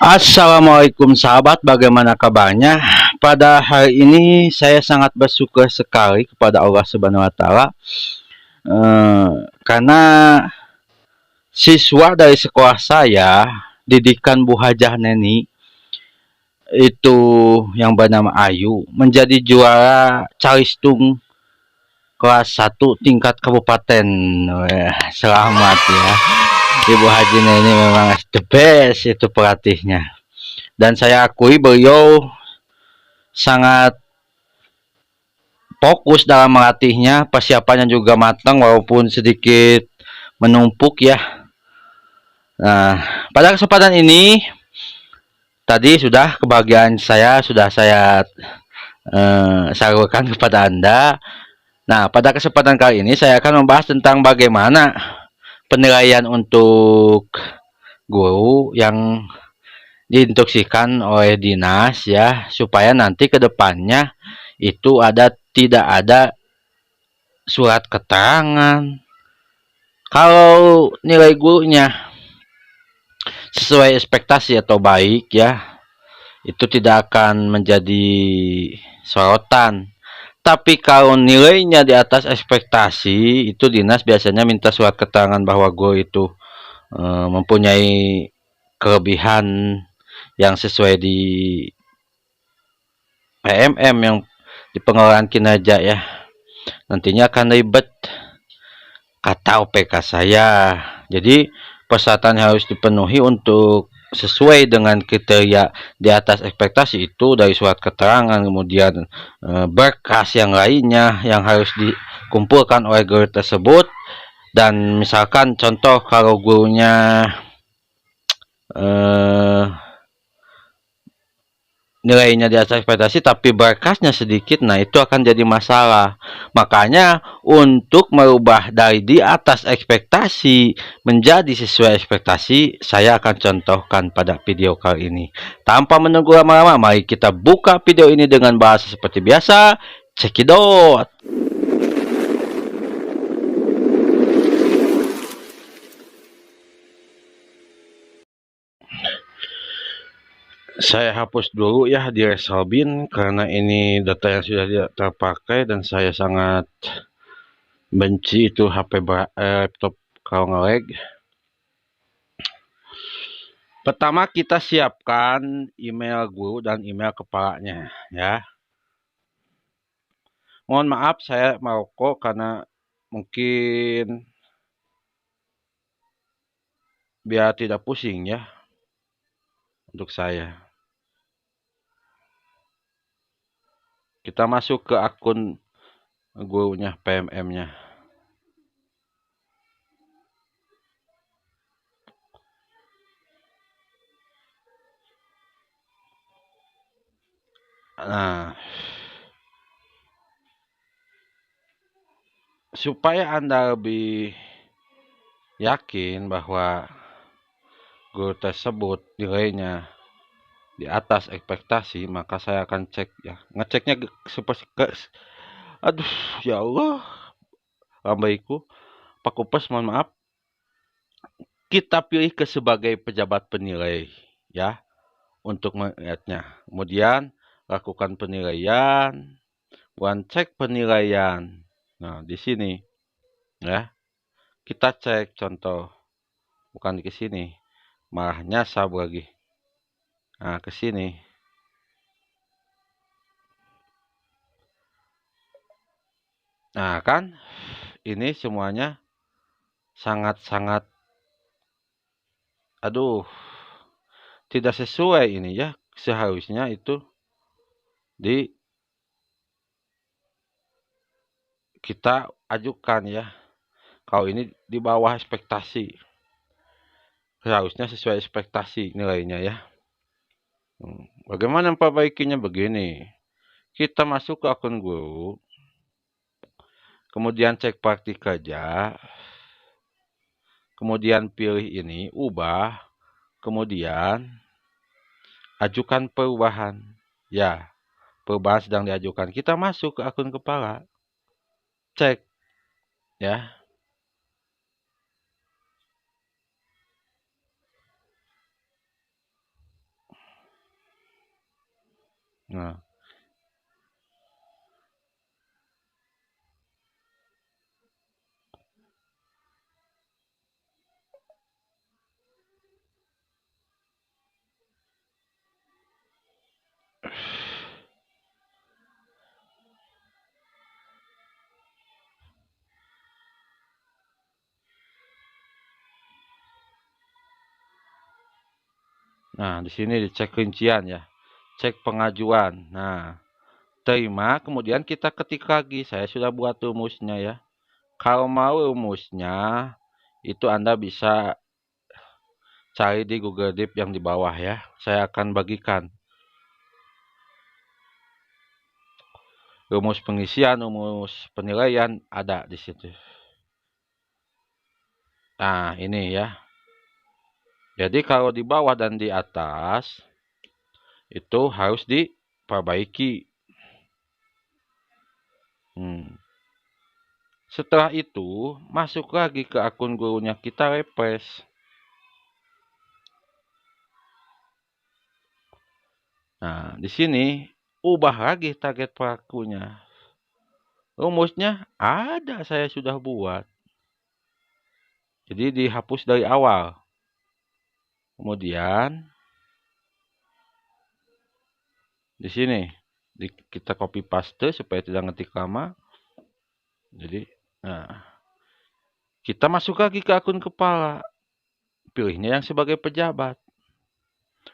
Assalamualaikum sahabat, bagaimana kabarnya? Pada hari ini saya sangat bersyukur sekali kepada Allah Subhanahu wa taala karena siswa dari sekolah saya, didikan Bu Hajah Neni itu yang bernama Ayu menjadi juara Calistung kelas 1 tingkat kabupaten. Selamat ya. Ibu Haji Neni memang the best itu pelatihnya. Dan saya akui beliau sangat fokus dalam melatihnya, persiapannya juga matang walaupun sedikit menumpuk ya. Nah, pada kesempatan ini tadi sudah kebahagiaan saya sudah saya salurkan kepada Anda. Nah, pada kesempatan kali ini saya akan membahas tentang bagaimana penilaian untuk guru yang diinstruksikan oleh dinas ya, supaya nanti ke depannya itu tidak ada surat keterangan. Kalau nilai gurunya sesuai ekspektasi atau baik ya, itu tidak akan menjadi sorotan. Tapi kalau nilainya di atas ekspektasi, itu dinas biasanya minta surat keterangan bahwa guru itu mempunyai kelebihan yang sesuai di PMM yang di pengelolaan kinerja ya. Nantinya akan ribet kata OPK saya. Jadi persyaratan yang harus dipenuhi untuk sesuai dengan kriteria di atas ekspektasi itu dari surat keterangan, kemudian berkas yang lainnya yang harus dikumpulkan oleh guru tersebut. Dan misalkan contoh kalau gurunya eh, nilainya di atas ekspektasi tapi berkasnya sedikit, nah itu akan jadi masalah. Makanya untuk merubah dari di atas ekspektasi menjadi sesuai ekspektasi, saya akan contohkan pada video kali ini. Tanpa menunggu lama-lama, mari kita buka video ini dengan bahasa seperti biasa. Cekidot. Saya hapus dulu ya di Resolbin karena ini data yang sudah tidak terpakai dan saya sangat benci itu HP laptop kalau nge-lag. Pertama kita siapkan email guru dan email kepalanya ya. Mohon maaf saya merokok karena mungkin biar tidak pusing ya untuk saya. Kita masuk ke akun gurunya, PMM-nya. Nah, supaya Anda lebih yakin bahwa guru tersebut nilainya di atas ekspektasi, maka saya akan cek ya. Ngeceknya seperti aduh ya Allah, lambaiku. Pak Kupes mohon maaf. Kita pilih ke sebagai pejabat penilai ya untuk melihatnya. Kemudian lakukan penilaian, cek penilaian. Nah, di sini ya. Kita cek contoh, bukan di sini. Malah nyasar lagi. Nah, ke sini. Nah, kan ini semuanya sangat-sangat aduh, tidak sesuai ini ya. Seharusnya itu di kita ajukan ya. Kalau ini di bawah ekspektasi. Seharusnya sesuai ekspektasi nilainya ya. Bagaimana memperbaikinya begini? Kita masuk ke akun guru, kemudian cek praktik kerja, kemudian pilih ini, ubah, kemudian ajukan perubahan. Ya, perubahan sedang diajukan. Kita masuk ke akun kepala, cek ya. Nah, nah, di sini dicek rincian ya. Cek pengajuan. Nah, terima, kemudian kita ketik lagi. Saya sudah buat rumusnya ya. Kalau mau rumusnya, itu Anda bisa cari di Google Drive yang di bawah ya. Saya akan bagikan. Rumus pengisian, rumus penilaian ada di situ. Nah, ini ya. Jadi kalau di bawah dan di atas, itu harus diperbaiki. Setelah itu, masuk lagi ke akun gurunya, kita refresh. Nah, di sini ubah lagi target pelakunya. Rumusnya ada, saya sudah buat. Jadi dihapus dari awal. Kemudian di sini kita copy paste supaya tidak ngetik lama. Jadi, nah, kita masuk lagi ke akun kepala. Pilihnya yang sebagai pejabat.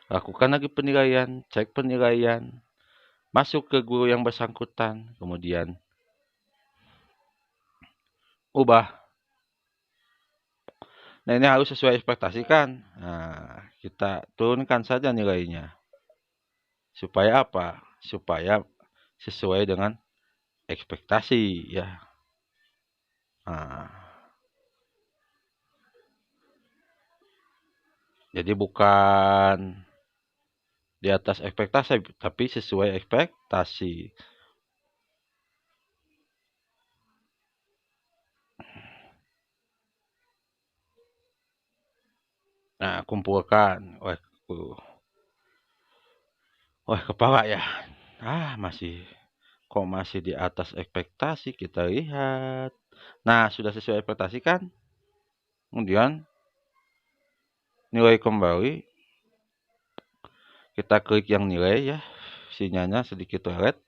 Lakukan lagi penilaian, cek penilaian. Masuk ke guru yang bersangkutan. Kemudian ubah. Nah, ini harus sesuai ekspektasi kan? Nah, kita turunkan saja nilainya. Supaya apa? Supaya sesuai dengan ekspektasi ya. Nah, jadi bukan di atas ekspektasi, tapi sesuai ekspektasi. Nah, kumpulkan. Wah, kepala ya. Kok masih di atas ekspektasi, kita lihat. Nah, sudah sesuai ekspektasi kan? Kemudian nilai kembali. Kita klik yang nilai ya. Sinyalnya sedikit lelet.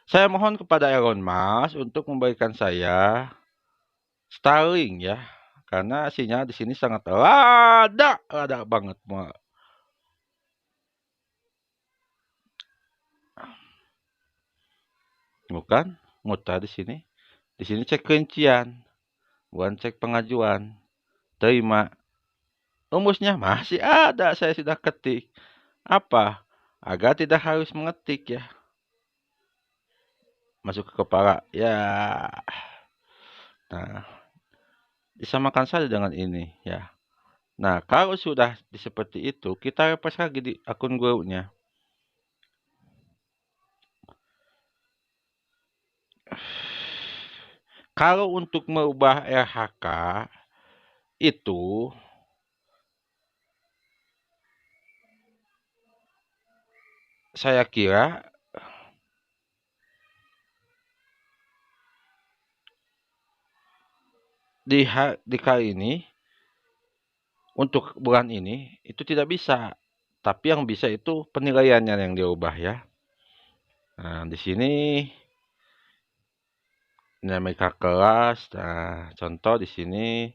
Saya mohon kepada Elon Musk untuk memberikan saya Starlink ya. Karena sinyal di sini sangat lada banget. Bukan, mutar di sini. Di sini cek rincian, bukan cek pengajuan. Terima. Rumusnya masih ada, saya sudah ketik. Apa? Agar tidak harus mengetik ya. Masuk ke kepala. Ya. Nah, disamakan saja dengan ini ya. Nah, kalau sudah seperti itu, kita refresh lagi di akun gurunya. Kalau untuk merubah RHK itu saya kira di kali ini untuk bulan ini itu tidak bisa. Tapi yang bisa itu penilaiannya yang diubah ya. Nah, di sini dinamika kelas. Nah, contoh di sini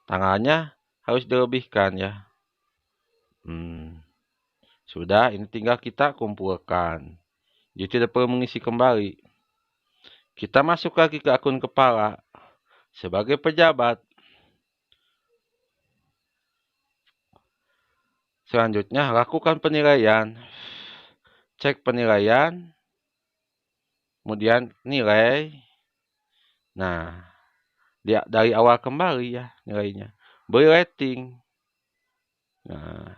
tanggalnya harus dilebihkan ya. Sudah, ini tinggal kita kumpulkan. Jadi tidak perlu mengisi kembali. Kita masuk lagi ke akun kepala. Sebagai pejabat. Selanjutnya, lakukan penilaian. Cek penilaian. Kemudian nilai. Nah, dari awal kembali ya nilainya. Beri rating. Nah,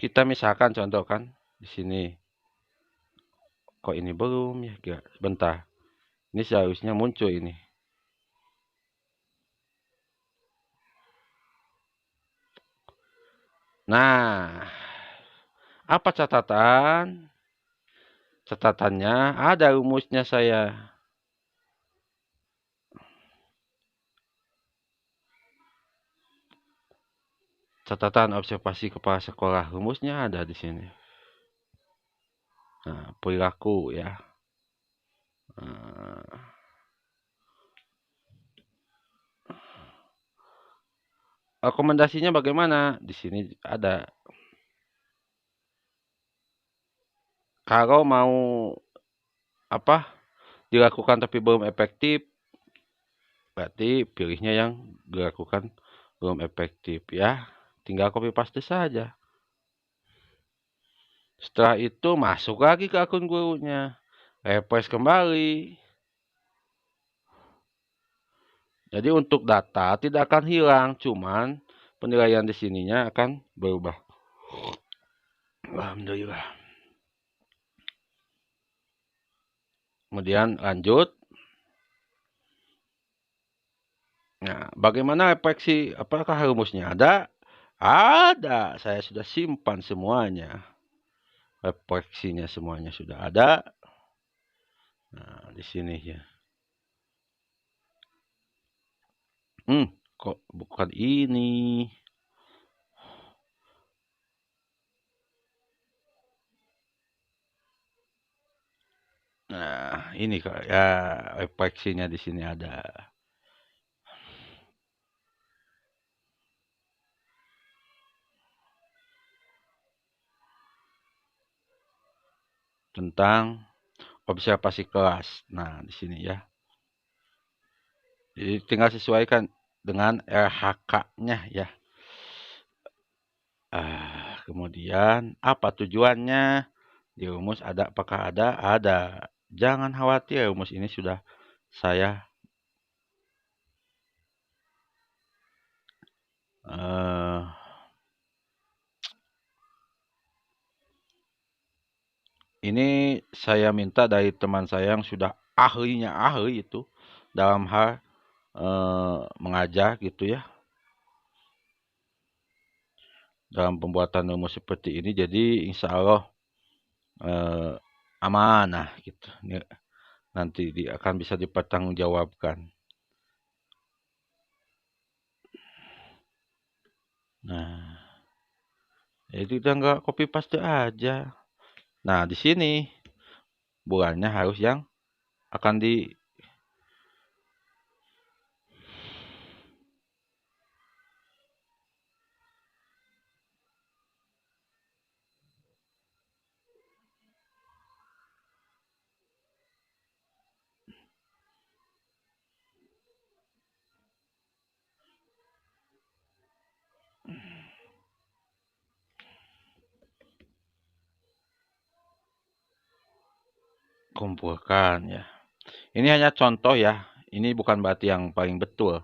kita misalkan contohkan di sini. Kok ini belum ya? Bentar. Ini seharusnya muncul ini. Nah, Apa catatan? Catatannya ada rumusnya saya. Catatan observasi kepala sekolah, rumusnya ada di sini. Nah, perilaku ya. Rekomendasinya bagaimana? Di sini ada. Kalau mau apa dilakukan tapi belum efektif, berarti pilihnya yang dilakukan belum efektif ya. Tinggal copy paste saja. Setelah itu masuk lagi ke akun gurunya. Refresh kembali. Jadi untuk data tidak akan hilang, cuman penilaian di sininya akan berubah. Alhamdulillah. Kemudian lanjut. Nah, bagaimana refleksi? Apakah rumusnya ada? Ada. Saya sudah simpan semuanya. Refleksinya semuanya sudah ada. Nah, di sini ya. Kok bukan ini? Nah, ini kok ya refleksinya di sini ada. Tentang observasi kelas. Nah, di sini ya. Jadi tinggal sesuaikan dengan RHK-nya ya. Kemudian apa tujuannya? Di rumus ada, apakah ada? Ada. Jangan khawatir, rumus ini sudah saya ini saya minta dari teman saya yang sudah ahlinya ahli itu dalam hal mengajar gitu ya. Dalam pembuatan rumus seperti ini, jadi insya Allah amanah gitu. Nanti akan bisa dipertanggungjawabkan. Nah, jadi udah nggak copy paste aja. Nah, di sini bulannya harus yang akan dikumpulkan ya. Ini hanya contoh ya. Ini bukan berarti yang paling betul.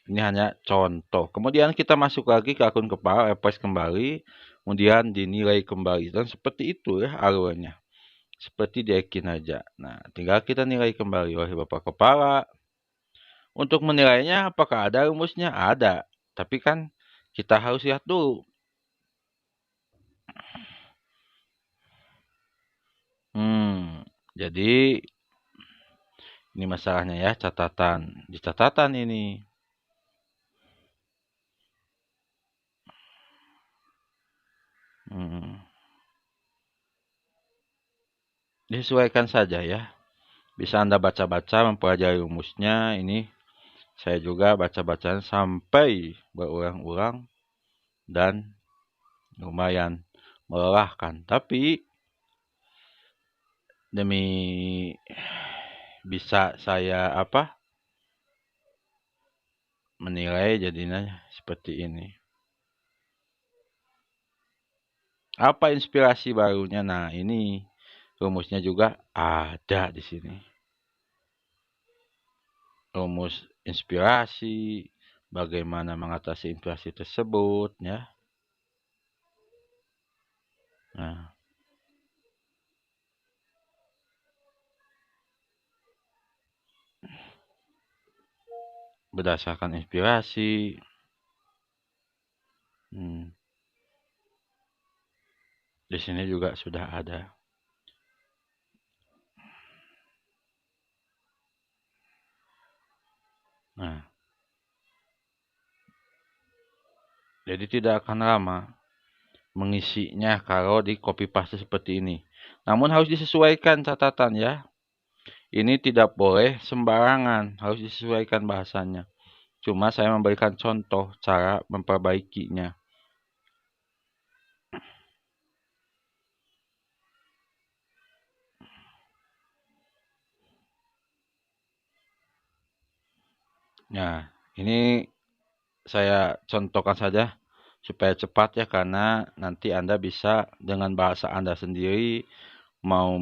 Ini hanya contoh. Kemudian kita masuk lagi ke akun kepala, refresh kembali, kemudian dinilai kembali. Dan seperti itu ya alurnya. Seperti di aja. Nah, tinggal kita nilai kembali oleh Bapak Kepala. Untuk menilainya apakah ada rumusnya? Ada. Tapi kan kita harus lihat dulu. Jadi ini masalahnya ya, catatan. Di catatan ini. Disesuaikan saja ya. Bisa Anda baca-baca, mempelajari rumusnya. Ini saya juga baca-bacaan sampai berulang-ulang dan lumayan melelahkan. Tapi demi bisa saya menilai jadinya seperti ini. Apa inspirasi barunya? Nah, ini rumusnya juga ada di sini. Rumus inspirasi, bagaimana mengatasi inspirasi tersebut ya. Nah, berdasarkan inspirasi. Di sini juga sudah ada. Nah, jadi tidak akan lama mengisinya kalau di copy paste seperti ini. Namun harus disesuaikan catatan ya. Ini tidak boleh sembarangan, harus disesuaikan bahasanya. Cuma saya memberikan contoh cara memperbaikinya. Nah, ini saya contohkan saja supaya cepat ya, karena nanti Anda bisa dengan bahasa Anda sendiri mau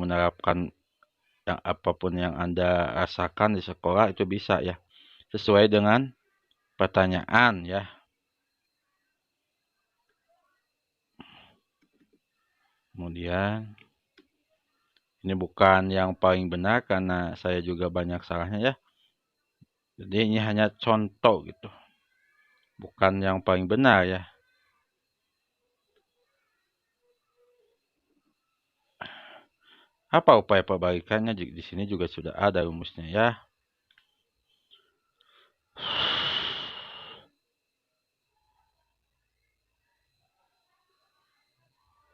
menerapkan yang apapun yang Anda rasakan di sekolah itu bisa ya. Sesuai dengan pertanyaan ya. Kemudian ini bukan yang paling benar karena saya juga banyak salahnya ya. Jadi ini hanya contoh gitu. Bukan yang paling benar ya. Apa upaya perbaikannya? Di sini juga sudah ada rumusnya ya.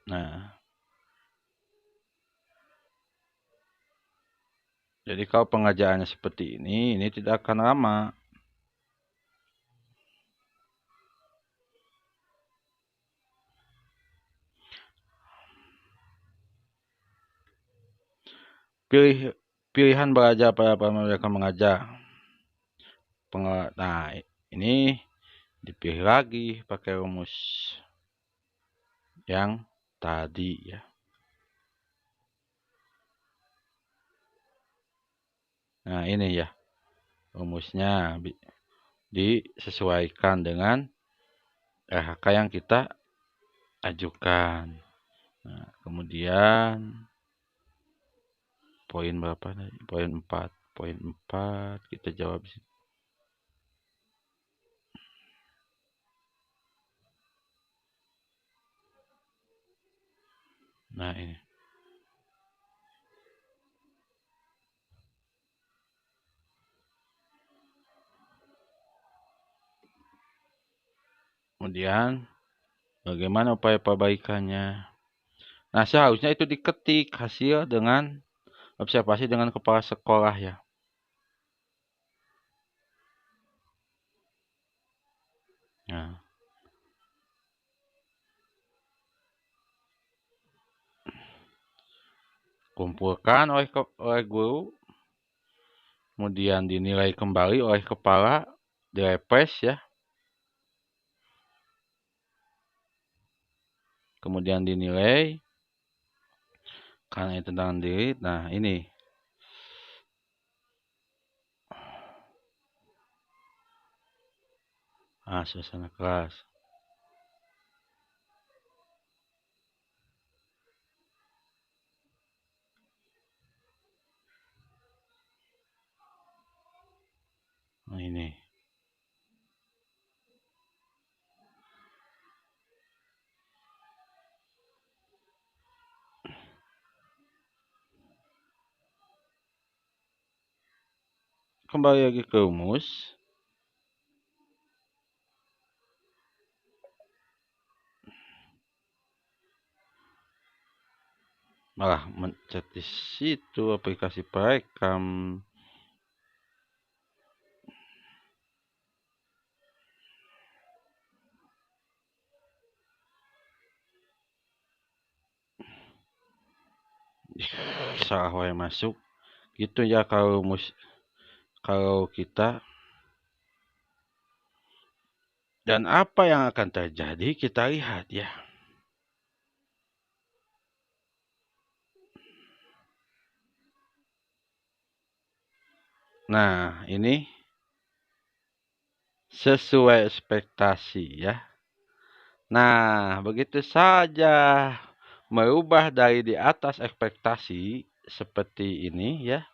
Nah, jadi kalau pengajarannya seperti ini tidak akan lama. Pilihan belajar pada mereka mengajar. Nah, ini dipilih lagi pakai rumus yang tadi ya. Nah, ini ya rumusnya disesuaikan dengan RHK yang kita ajukan. Nah, kemudian poin berapa tadi? Poin 4. Poin 4 kita jawab. Nah, ini. Kemudian bagaimana upaya perbaikannya? Nah, seharusnya itu diketik hasil dengan observasi dengan kepala sekolah ya. Nah, kumpulkan oleh guru, kemudian dinilai kembali oleh kepala, direpres ya. Kemudian dinilai karena itu tentang diri. Nah, ini. Ah, suasana kelas. Nah, ini. Kembali lagi ke rumus. Malah mencet di situ aplikasi perekam. Salah wae masuk. Gitu ya kalau kita. Dan apa yang akan terjadi kita lihat ya. Nah, ini sesuai ekspektasi ya. Nah, begitu saja merubah dari di atas ekspektasi seperti ini ya.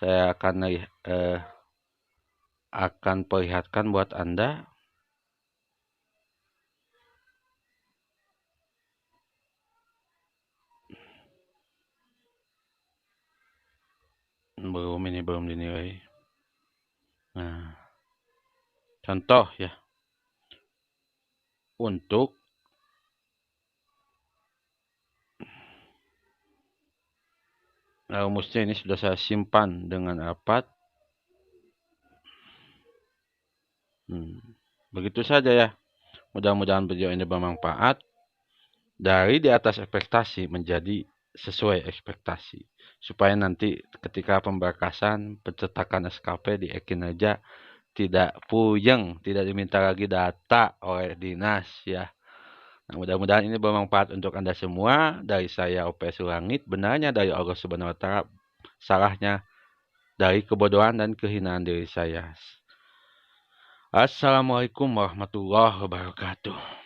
Saya akan perlihatkan buat Anda. ini belum dinilai. Nah, contoh ya. Untuk rumusnya ini sudah saya simpan dengan rapat. Begitu saja ya. Mudah-mudahan video ini bermanfaat. Dari di atas ekspektasi menjadi sesuai ekspektasi. Supaya nanti ketika pemberkasan pencetakan SKP di Ekin tidak puyeng, tidak diminta lagi data oleh dinas ya. Nah, mudah-mudahan ini bermanfaat untuk Anda semua. Dari saya OP Sulangit, benarnya dari Allah Subhanahu wa taala, salahnya dari kebodohan dan kehinaan diri saya. Assalamualaikum warahmatullahi wabarakatuh.